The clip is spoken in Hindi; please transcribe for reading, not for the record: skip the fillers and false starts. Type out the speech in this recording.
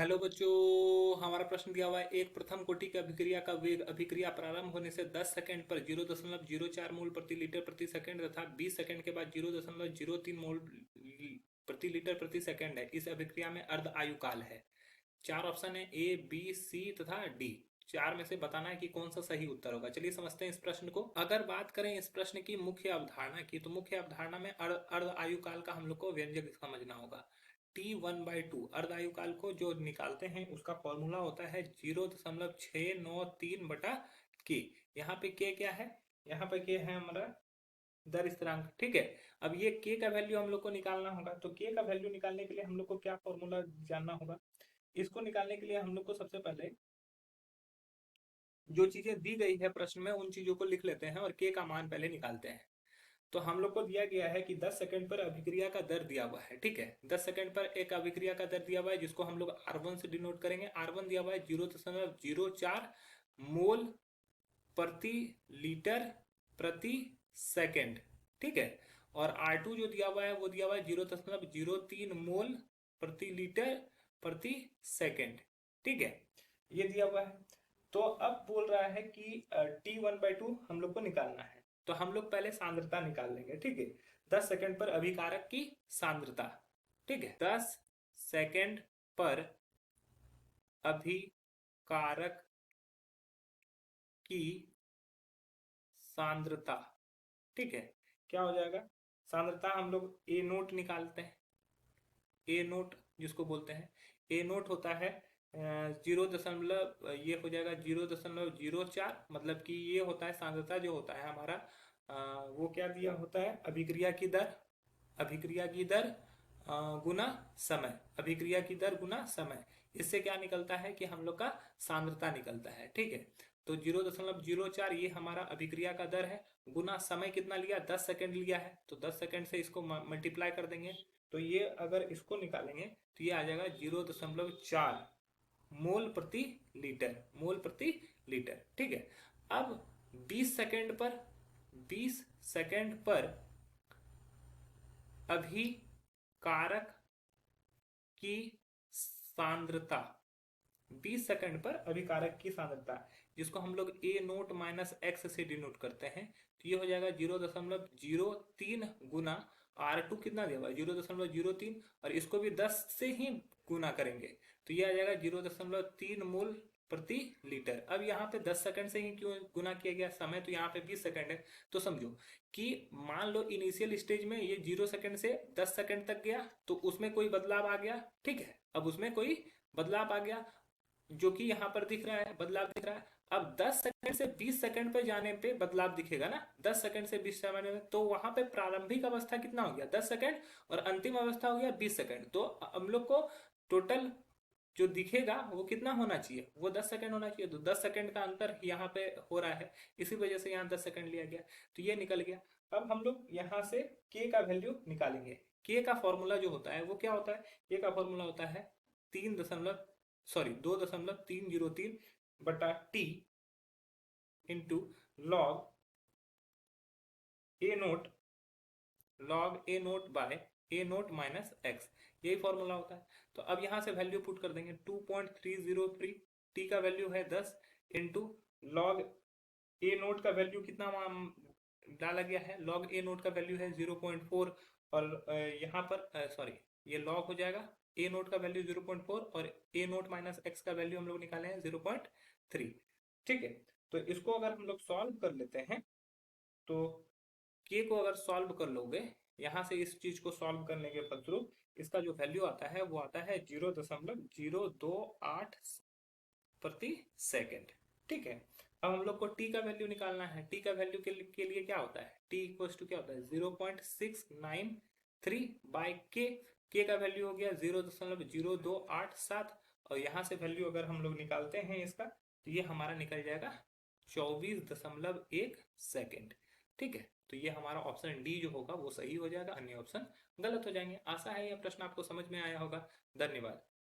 हेलो बच्चों। हमारा प्रश्न दिया हुआ है, एक प्रथम कोटि की अभिक्रिया का वेग अभिक्रिया प्रारंभ होने से 10 सेकंड पर 0.04 मोल प्रति लीटर प्रति सेकंड तथा 20 सेकंड के बाद 0.03 मोल प्रति लीटर प्रति सेकंड है। इस अभिक्रिया में अर्ध आयुकाल है। चार ऑप्शन है, ए बी सी तथा डी। चार में से बताना है कि कौन सा सही उत्तर होगा। चलिए समझते हैं इस प्रश्न को। अगर बात करें इस प्रश्न की मुख्य अवधारणा की, तो मुख्य अवधारणा में अर्ध आयुकाल का हम लोग को व्यंजक समझना होगा। T1/2 अर्ध आयुकाल को जो निकालते हैं उसका फॉर्मूला होता है 0.693/K। यहाँ पे K क्या है? यहाँ पे K है हमारा दर स्थिरांक। ठीक है। अब ये K का वैल्यू हम लोग को निकालना होगा, तो K का वैल्यू निकालने के लिए हम लोग को क्या फॉर्मूला जानना होगा? इसको निकालने के लिए हम लोग को सबसे पहले जो चीजें दी गई है प्रश्न में उन चीजों को लिख लेते हैं और K का मान पहले निकालते हैं। तो हम लोग को दिया गया है कि 10 सेकंड पर अभिक्रिया का दर दिया हुआ है। ठीक है, 10 सेकंड पर एक अभिक्रिया का दर दिया हुआ है जिसको हम लोग R1 से डिनोट करेंगे। R1 दिया हुआ है 0.04 मोल प्रति लीटर प्रति सेकंड। ठीक है, और R2 जो दिया हुआ है वो दिया हुआ है 0.03 मोल प्रति लीटर प्रति सेकंड। ठीक है, ये दिया हुआ है। तो अब बोल रहा है कि T1/2 हम लोग को निकालना है। तो हम लोग पहले सांद्रता निकाल लेंगे। ठीक है, 10 सेकंड पर अभिकारक की सांद्रता। ठीक है, 10 सेकंड पर अभिकारक की सांद्रता। ठीक है, क्या हो जाएगा? सांद्रता हम लोग ए नोट निकालते हैं। ए नोट जिसको बोलते हैं, ए नोट होता है 0 ये हो जाएगा 0.04। मतलब कि ये होता है सांद्रता जो होता है हमारा वो क्या दिया होता है? अभिक्रिया की दर। अभिक्रिया की दर गुना समय। अभिक्रिया की दर गुना समय। इससे क्या निकलता है कि हम लोग का सांद्रता निकलता है। ठीक है, तो 0.04 ये हमारा अभिक्रिया का दर है, गुना समय कितना लिया? 10 सेकंड लिया है, तो 10 सेकंड से इसको मल्टीप्लाई कर देंगे। तो ये अगर इसको निकालेंगे तो ये आ जाएगा 0.4 मोल प्रति लीटर। मोल प्रति लीटर। ठीक है, अब 20 सेकंड पर 20 सेकंड पर अभिकारक की सांद्रता। 20 सेकंड पर अभिकारक की सांद्रता जिसको हम लोग ए नोट माइनस एक्स से डिनोट करते हैं, तो ये हो जाएगा 0.03 गुना R2 कितना दिया हुआ है? 0.03, और इसको भी 10 से ही गुना करेंगे तो ये आ जाएगा 0.3 मोल प्रति लीटर। अब यहाँ पे 10 सेकंड से ही क्यों गुना किया गया? समय तो यहाँ पे 20 सेकंड है। तो समझो कि मान लो इनिशियल स्टेज में ये 0 सेकंड से 10 सेकंड तक गया तो उसमें कोई बदलाव आ गया। ठीक है, अब उसमें कोई बदलाव आ गया जो कि यहाँ पर दिख रहा है, बदलाव दिख रहा है। अब 10 सेकंड से 20 सेकंड पे जाने पे बदलाव दिखेगा ना। 10 सेकंड से 20 सेकंड में तो वहां पे प्रारंभिक अवस्था कितना हो गया? 10 सेकंड, और अंतिम अवस्था हो गया 20 सेकंड। तो हम लोग को टोटल जो दिखेगा वो कितना होना चाहिए? वो 10 सेकंड होना चाहिए। तो 10 सेकंड का अंतर यहाँ पे हो रहा है, इसी वजह से यहाँ 10 सेकंड लिया गया, तो ये निकल गया। अब हम लोग यहाँ से K का वैल्यू निकालेंगे। K का फॉर्मूला जो होता है वो क्या होता है? K का फॉर्मूला होता है 2.303/T इंटू लॉग ए नोट बाय ए नोट माइनस एक्स। यही फॉर्मूला होता है। तो अब यहाँ से वैल्यू पुट कर देंगे 2.303। टी का वैल्यू है 10 इंटू लॉग ए नोट का वैल्यू कितना डाला गया है? लॉग ए नोट का वैल्यू है 0.4, और यहाँ पर सॉरी ये लॉग हो जाएगा। ए नोट का वैल्यू 0.4 और ए नोट माइनस एक्स का वैल्यू हम लोग निकाले हैं 0.3। ठीक है, तो इसको अगर हम लोग सॉल्व कर लेते हैं तो के को अगर सॉल्व कर लोगे, यहाँ से इस चीज को सॉल्व करने के फलस्वरूप इसका जो वैल्यू आता है वो आता है 0.028 प्रति सेकंड। ठीक है, अब हम लोग को टी का वैल्यू निकालना है। टी का वैल्यू के लिए क्या होता है? टी इक्वल टू क्या होता है? 0.693/K। के का वैल्यू हो गया 0.0287, और यहाँ से वैल्यू अगर हम लोग निकालते हैं इसका तो ये हमारा निकल जाएगा 24.1 सेकेंड। ठीक है, तो ये हमारा ऑप्शन डी जो होगा वो सही हो जाएगा, अन्य ऑप्शन गलत हो जाएंगे। आशा है यह प्रश्न आपको समझ में आया होगा। धन्यवाद।